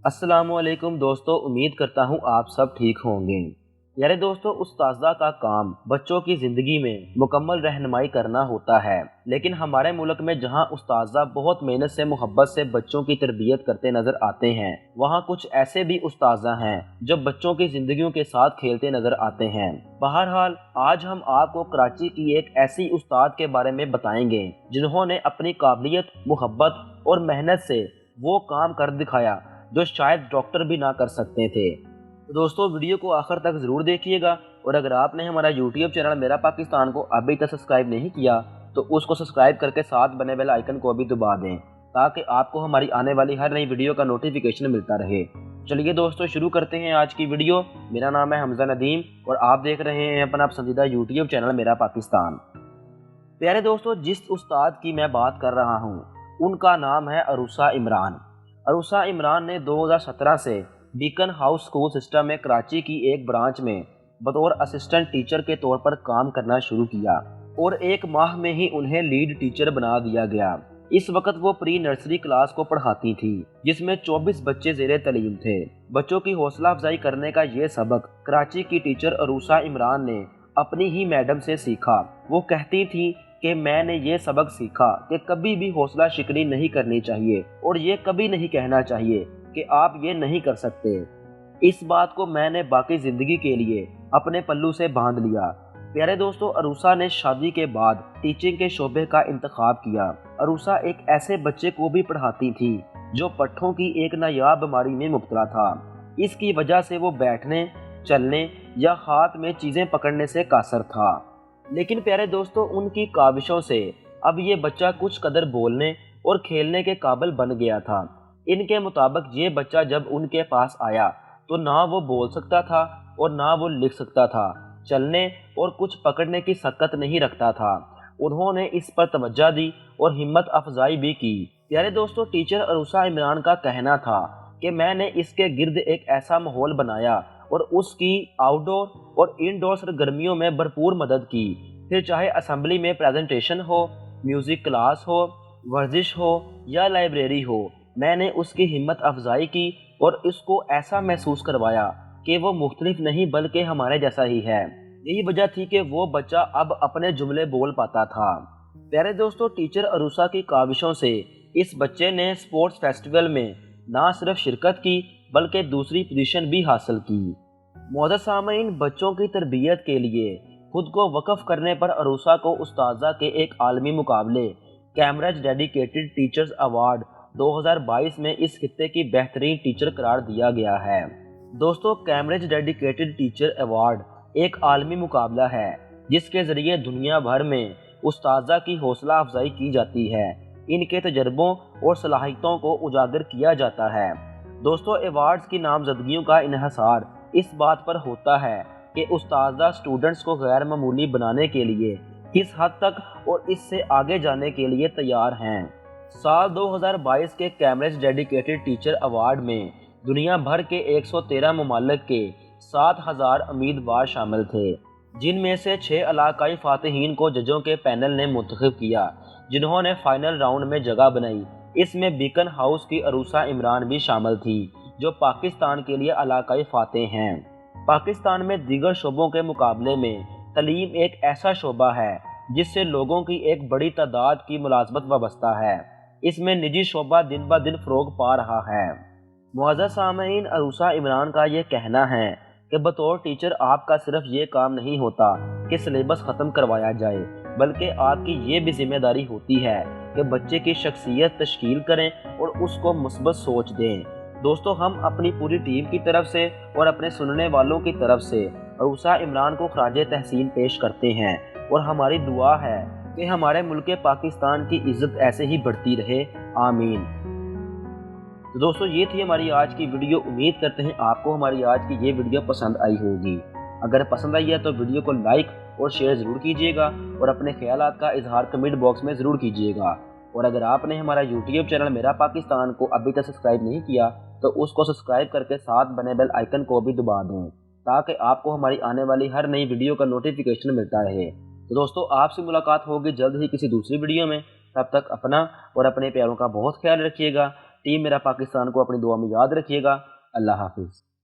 अस्सलाम वालेकुम दोस्तों, उम्मीद करता हूँ आप सब ठीक होंगे। यारे दोस्तों, उस्ताज़ा का काम बच्चों की ज़िंदगी में मुकम्मल रहनुमाई करना होता है। लेकिन हमारे मुल्क में जहाँ उस्ताज़ा बहुत मेहनत से मोहब्बत से बच्चों की तरबियत करते नज़र आते हैं, वहाँ कुछ ऐसे भी उस्ताज़ा हैं जो बच्चों की ज़िंदगियों के साथ खेलते नज़र आते हैं। बहरहाल आज हम आपको कराची की एक ऐसी उस्ताद के बारे में बताएंगे जिन्होंने अपनी काबिलियत, मोहब्बत और मेहनत से वो काम कर दिखाया जो शायद डॉक्टर भी ना कर सकते थे। तो दोस्तों, वीडियो को आखिर तक ज़रूर देखिएगा और अगर आपने हमारा यूट्यूब चैनल मेरा पाकिस्तान को अभी तक सब्सक्राइब नहीं किया तो उसको सब्सक्राइब करके साथ बने बेल आइकन को भी दबा दें ताकि आपको हमारी आने वाली हर नई वीडियो का नोटिफिकेशन मिलता रहे। चलिए दोस्तों, शुरू करते हैं आज की वीडियो। मेरा नाम है हमजा नदीम और आप देख रहे हैं अपना पसंदीदा यूट्यूब चैनल मेरा पाकिस्तान। प्यारे दोस्तों, जिस उस्ताद की मैं बात कर रहा हूँ उनका नाम है अरूसा इमरान। अरूसा इमरान ने 2017 से बीकन हाउस स्कूल सिस्टम में कराची की एक ब्रांच में बतौर असिस्टेंट टीचर के तौर पर काम करना शुरू किया और एक माह में ही उन्हें लीड टीचर बना दिया गया। इस वक्त वो प्री नर्सरी क्लास को पढ़ाती थी जिसमें 24 बच्चे ज़ेरे तलीम थे। बच्चों की हौसला अफजाई करने का ये सबक कराची की टीचर अरूसा इमरान ने अपनी ही मैडम से सीखा। वो कहती थी कि मैंने ये सबक सीखा कि कभी भी हौसला शिकनी नहीं करनी चाहिए और ये कभी नहीं कहना चाहिए कि आप ये नहीं कर सकते। इस बात को मैंने बाकी ज़िंदगी के लिए अपने पल्लू से बांध लिया। प्यारे दोस्तों, अरूसा ने शादी के बाद टीचिंग के शोबे का इंतखाब किया। अरूसा एक ऐसे बच्चे को भी पढ़ाती थी जो पट्ठों की एक नायाब बीमारी में मुब्तला था। इसकी वजह से वो बैठने, चलने या हाथ में चीज़ें पकड़ने से कासर था। लेकिन प्यारे दोस्तों, उनकी काविशों से अब ये बच्चा कुछ कदर बोलने और खेलने के काबिल बन गया था। इनके मुताबिक ये बच्चा जब उनके पास आया तो ना वो बोल सकता था और ना वो लिख सकता था, चलने और कुछ पकड़ने की सकत नहीं रखता था। उन्होंने इस पर तवज्जो दी और हिम्मत अफजाई भी की। प्यारे दोस्तों, टीचर अरूसा इमरान का कहना था कि मैंने इसके गिर्द एक ऐसा माहौल बनाया और उसकी आउटडोर और इनडोर सरगर्मियों में भरपूर मदद की। फिर चाहे असेंबली में प्रेजेंटेशन हो, म्यूज़िक क्लास हो, वर्जिश हो या लाइब्रेरी हो, मैंने उसकी हिम्मत अफजाई की और इसको ऐसा महसूस करवाया कि वो मुख्तलिफ नहीं बल्कि हमारे जैसा ही है। यही वजह थी कि वो बच्चा अब अपने जुमले बोल पाता था। प्यारे दोस्तों, टीचर अरूसा की काविशों से इस बच्चे ने स्पोर्ट्स फेस्टिवल में ना सिर्फ शिरकत की बल्कि दूसरी पोजीशन भी हासिल की। मोअज़्ज़ज़ सामीन, बच्चों की तरबियत के लिए खुद को वक़्फ़ करने पर अरूसा को उस्ताज़ा के एक आलमी मुकाबले कैम्ब्रिज डेडिकेटेड टीचर्स अवार्ड 2022 में इस खित्ते की बेहतरीन टीचर करार दिया गया है। दोस्तों, कैम्ब्रिज डेडिकेटेड टीचर अवार्ड एक आलमी मुकाबला है जिसके ज़रिए दुनिया भर में उस्ताज़ा की हौसला अफजाई की जाती है, इनके तजर्बों और सलाहियतों को उजागर किया जाता है। दोस्तों, अवार्ड्स की नामजदगियों का इन्हिसार इस बात पर होता है कि उस्ताज़ा स्टूडेंट्स को गैर मामूली बनाने के लिए किस हद तक और इससे आगे जाने के लिए तैयार हैं। साल 2022 के कैम्ब्रिज डेडिकेटेड टीचर अवार्ड में दुनिया भर के 113 ममालिक के 7000 उम्मीदवार शामिल थे, जिनमें से 6 इलाकाई फातिहीन को जजों के पैनल ने मुंतखब किया जिन्होंने फाइनल राउंड में जगह बनाई। इसमें बीकन हाउस की अरूसा इमरान भी शामिल थी जो पाकिस्तान के लिए इलाकाई फातेह हैं। पाकिस्तान में दीगर शोबों के मुकाबले में तलीम एक ऐसा शोबा है जिससे लोगों की एक बड़ी तादाद की मुलाजमत वाबस्ता है। इसमें निजी शोबा दिन ब दिन फ़रोग पा रहा है। मुअज़्ज़ज़ सामीन, अरूसा इमरान का ये कहना है कि बतौर टीचर आपका सिर्फ ये काम नहीं होता कि सिलेबस ख़त्म करवाया जाए, बल्कि आपकी ये भी जिम्मेदारी होती है कि बच्चे की शख्सियत तश्कील करें और उसको मुस्बत सोच दें। दोस्तों, हम अपनी पूरी टीम की तरफ से और अपने सुनने वालों की तरफ से अरूसा इमरान को खराज तहसीन पेश करते हैं और हमारी दुआ है कि हमारे मुल्क पाकिस्तान की इज़्ज़त ऐसे ही बढ़ती रहे। आमीन। तो दोस्तों, ये थी हमारी आज की वीडियो। उम्मीद करते हैं आपको हमारी आज की ये वीडियो पसंद आई होगी। अगर पसंद आई है तो वीडियो को लाइक और शेयर ज़रूर कीजिएगा और अपने ख्यालात का इजहार कमेंट बॉक्स में ज़रूर कीजिएगा। और अगर आपने हमारा यूट्यूब चैनल मेरा पाकिस्तान को अभी तक सब्सक्राइब नहीं किया तो उसको सब्सक्राइब करके साथ बने बेल आइकन को भी दबा दें ताकि आपको हमारी आने वाली हर नई वीडियो का नोटिफिकेशन मिलता रहे। तो दोस्तों, आपसे मुलाकात होगी जल्द ही किसी दूसरी वीडियो में। तब तक अपना और अपने प्यारों का बहुत ख्याल रखिएगा। ٹیم میرا پاکستان کو اپنی دعا میں یاد رکھیے گا۔ اللہ حافظ۔